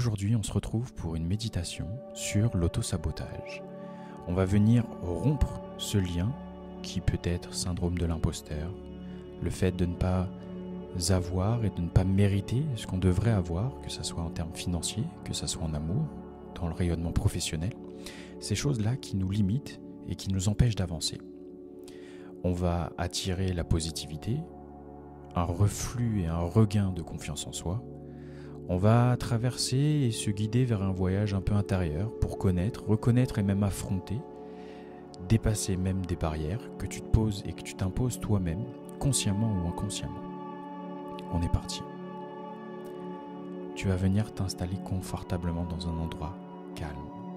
Aujourd'hui, on se retrouve pour une méditation sur l'autosabotage. On va venir rompre ce lien qui peut être syndrome de l'imposteur, le fait de ne pas avoir et de ne pas mériter ce qu'on devrait avoir, que ce soit en termes financiers, que ce soit en amour, dans le rayonnement professionnel, ces choses-là qui nous limitent et qui nous empêchent d'avancer. On va attirer la positivité, un reflux et un regain de confiance en soi. On va traverser et se guider vers un voyage un peu intérieur pour connaître, reconnaître et même affronter, dépasser même des barrières que tu te poses et que tu t'imposes toi-même, consciemment ou inconsciemment. On est parti. Tu vas venir t'installer confortablement dans un endroit calme.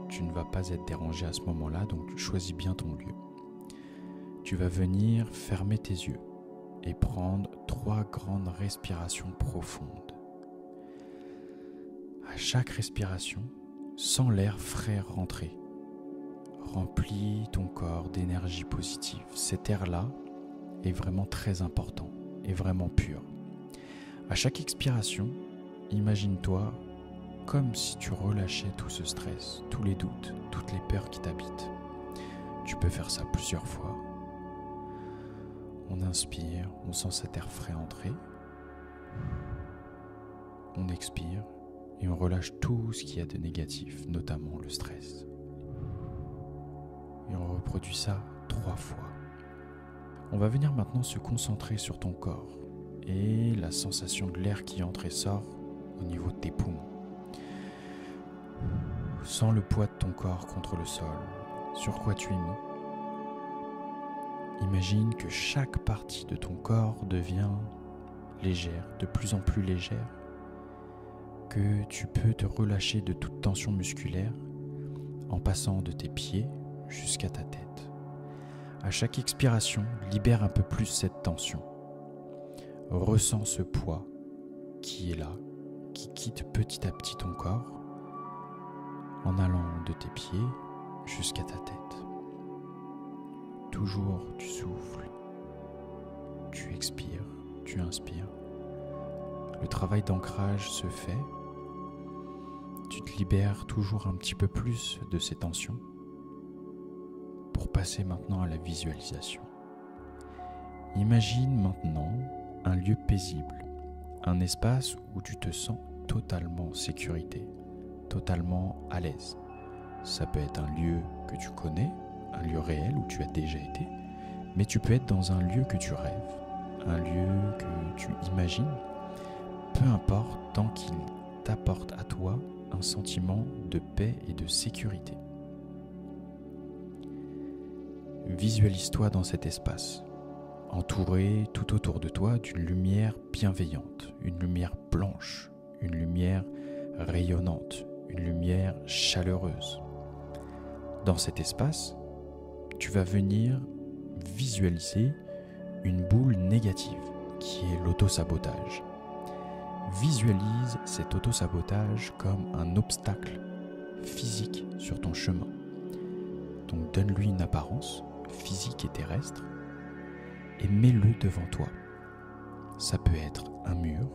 Tu ne vas pas être dérangé à ce moment-là, donc choisis bien ton lieu. Tu vas venir fermer tes yeux et prendre 3 grandes respirations profondes. À chaque respiration, sens l'air frais rentrer. Remplis ton corps d'énergie positive. Cet air-là est vraiment très important et vraiment pur. À chaque expiration, imagine-toi comme si tu relâchais tout ce stress, tous les doutes, toutes les peurs qui t'habitent. Tu peux faire ça plusieurs fois. On inspire, on sent cet air frais entrer. On expire et on relâche tout ce qu'il y a de négatif, notamment le stress. Et on reproduit ça 3 fois. On va venir maintenant se concentrer sur ton corps et la sensation de l'air qui entre et sort au niveau de tes poumons. Sens le poids de ton corps contre le sol, sur quoi tu es mis. Imagine que chaque partie de ton corps devient légère, de plus en plus légère, que tu peux te relâcher de toute tension musculaire en passant de tes pieds jusqu'à ta tête. À chaque expiration, libère un peu plus cette tension. Ressens ce poids qui est là, qui quitte petit à petit ton corps en allant de tes pieds jusqu'à ta tête. Toujours tu souffles, tu expires, tu inspires. Le travail d'ancrage se fait. Tu te libères toujours un petit peu plus de ces tensions pour passer maintenant à la visualisation. Imagine maintenant un lieu paisible, un espace où tu te sens totalement en sécurité, totalement à l'aise. Ça peut être un lieu que tu connais, un lieu réel où tu as déjà été, mais tu peux être dans un lieu que tu rêves, un lieu que tu imagines, peu importe tant qu'il t'apporte à toi un sentiment de paix et de sécurité. Visualise-toi dans cet espace, entouré tout autour de toi d'une lumière bienveillante, une lumière blanche, une lumière rayonnante, une lumière chaleureuse. Dans cet espace, tu vas venir visualiser une boule négative qui est l'autosabotage. Visualise cet autosabotage comme un obstacle physique sur ton chemin. Donc donne-lui une apparence physique et terrestre et mets-le devant toi. Ça peut être un mur,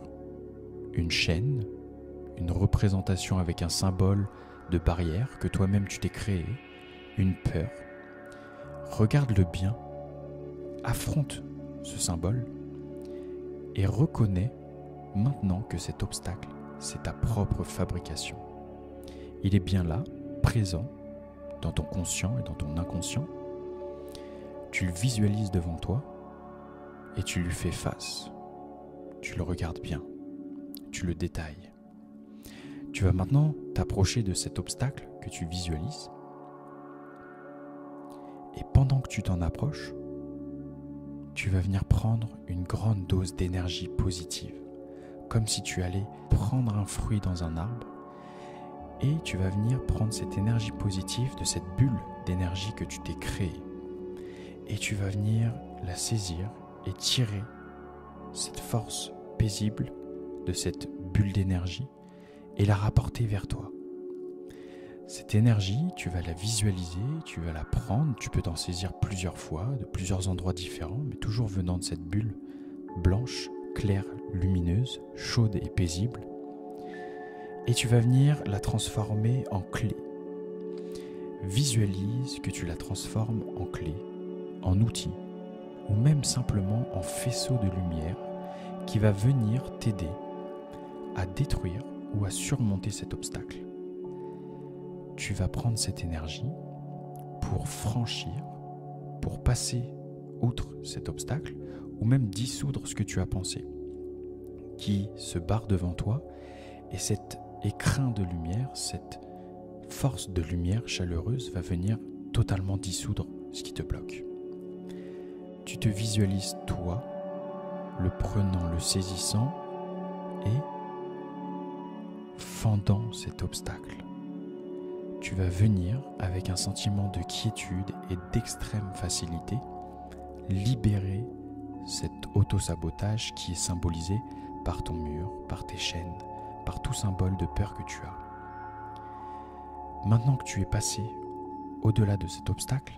une chaîne, une représentation avec un symbole de barrière que toi-même tu t'es créé, une peur. Regarde-le bien, affronte ce symbole et reconnais maintenant que cet obstacle, c'est ta propre fabrication. Il est bien là, présent, dans ton conscient et dans ton inconscient. Tu le visualises devant toi et tu lui fais face. Tu le regardes bien, tu le détailles. Tu vas maintenant t'approcher de cet obstacle que tu visualises. Et pendant que tu t'en approches, tu vas venir prendre une grande dose d'énergie positive, comme si tu allais prendre un fruit dans un arbre, et tu vas venir prendre cette énergie positive de cette bulle d'énergie que tu t'es créée, et tu vas venir la saisir et tirer cette force paisible de cette bulle d'énergie et la rapporter vers toi. Cette énergie, tu vas la visualiser, tu vas la prendre, tu peux t'en saisir plusieurs fois, de plusieurs endroits différents, mais toujours venant de cette bulle blanche, claire, lumineuse, chaude et paisible. et tu vas venir la transformer en clé. Visualise que tu la transformes en clé, en outil, ou même simplement en faisceau de lumière qui va venir t'aider à détruire ou à surmonter cet obstacle. Tu vas prendre cette énergie pour franchir, pour passer outre cet obstacle, ou même dissoudre ce que tu as pensé, qui se barre devant toi, et cet écrin de lumière, cette force de lumière chaleureuse va venir totalement dissoudre ce qui te bloque. Tu te visualises toi, le prenant, le saisissant et fendant cet obstacle. Tu vas venir, avec un sentiment de quiétude et d'extrême facilité, libérer cet auto-sabotage qui est symbolisé par ton mur, par tes chaînes, par tout symbole de peur que tu as. Maintenant que tu es passé au-delà de cet obstacle,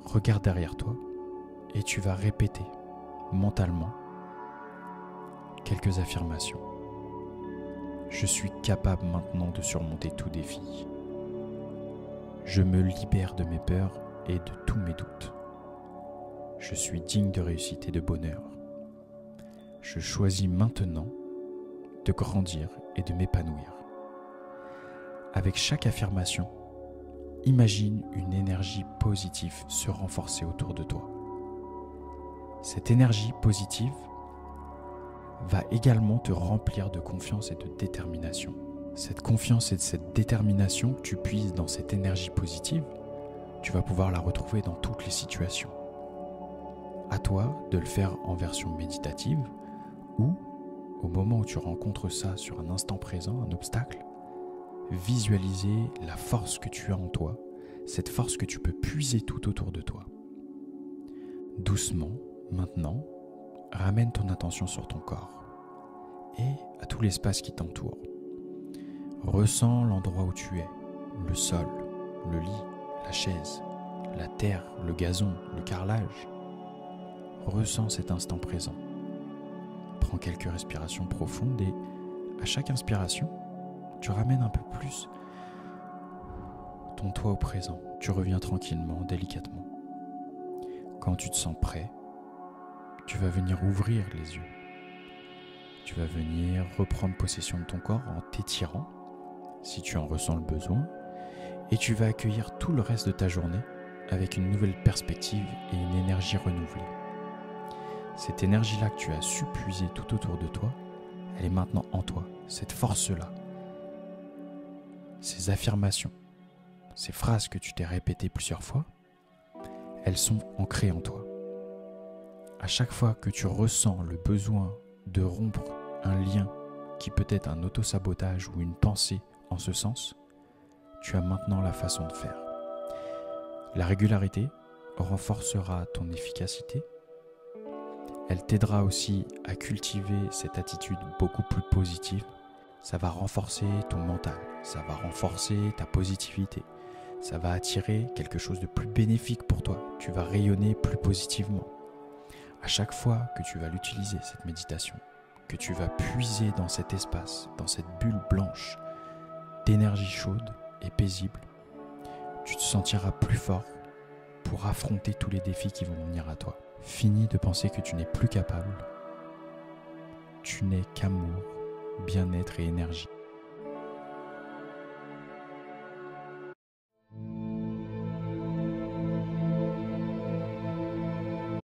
regarde derrière toi et tu vas répéter mentalement quelques affirmations. Je suis capable maintenant de surmonter tout défi. Je me libère de mes peurs et de tous mes doutes. Je suis digne de réussite et de bonheur. Je choisis maintenant de grandir et de m'épanouir. Avec chaque affirmation, imagine une énergie positive se renforcer autour de toi. Cette énergie positive va également te remplir de confiance et de détermination. Cette confiance et cette détermination que tu puises dans cette énergie positive, tu vas pouvoir la retrouver dans toutes les situations. À toi de le faire en version méditative ou, au moment où tu rencontres ça sur un instant présent, un obstacle, visualiser la force que tu as en toi, cette force que tu peux puiser tout autour de toi. Doucement, maintenant, ramène ton attention sur ton corps et à tout l'espace qui t'entoure. Ressens l'endroit où tu es, le sol, le lit, la chaise, la terre, le gazon, le carrelage. Ressens cet instant présent. Prends quelques respirations profondes et à chaque inspiration, tu ramènes un peu plus ton toi au présent. Tu reviens tranquillement, délicatement. Quand tu te sens prêt, tu vas venir ouvrir les yeux. Tu vas venir reprendre possession de ton corps en t'étirant, si tu en ressens le besoin, et tu vas accueillir tout le reste de ta journée avec une nouvelle perspective et une énergie renouvelée. Cette énergie-là que tu as su puiser tout autour de toi, elle est maintenant en toi. Cette force-là, ces affirmations, ces phrases que tu t'es répétées plusieurs fois, elles sont ancrées en toi. À chaque fois que tu ressens le besoin de rompre un lien qui peut être un auto-sabotage ou une pensée en ce sens, tu as maintenant la façon de faire. La régularité renforcera ton efficacité. Elle t'aidera aussi à cultiver cette attitude beaucoup plus positive. Ça va renforcer ton mental, ça va renforcer ta positivité. Ça va attirer quelque chose de plus bénéfique pour toi. Tu vas rayonner plus positivement. À chaque fois que tu vas l'utiliser, cette méditation, que tu vas puiser dans cet espace, dans cette bulle blanche d'énergie chaude et paisible, tu te sentiras plus fort pour affronter tous les défis qui vont venir à toi. Finis de penser que tu n'es plus capable. Tu n'es qu'amour, bien-être et énergie.